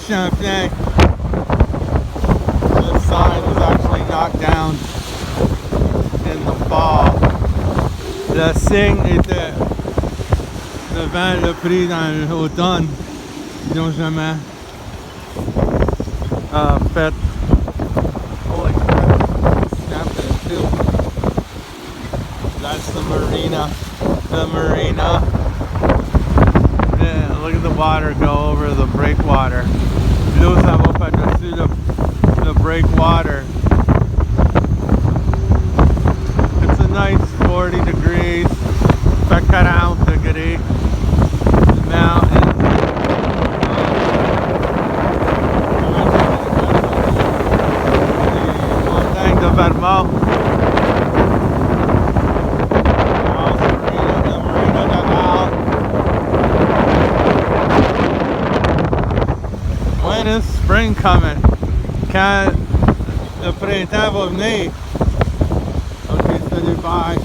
Champlain. This sign was actually knocked down in the fall. Le signe était devant le prix dans l'automne. Ils n'ont jamais fait. Holy crap. Snapped it too. That's the marina. The marina. Yeah, look at the water go over the breakwater. L'eau ça va par-dessus the breakwater. It's a nice 40 degrees. Fait 40 degrés. Mountain. Montagne de Vermont. When is spring coming? Quand le printemps va venir? Ok, salut, bye.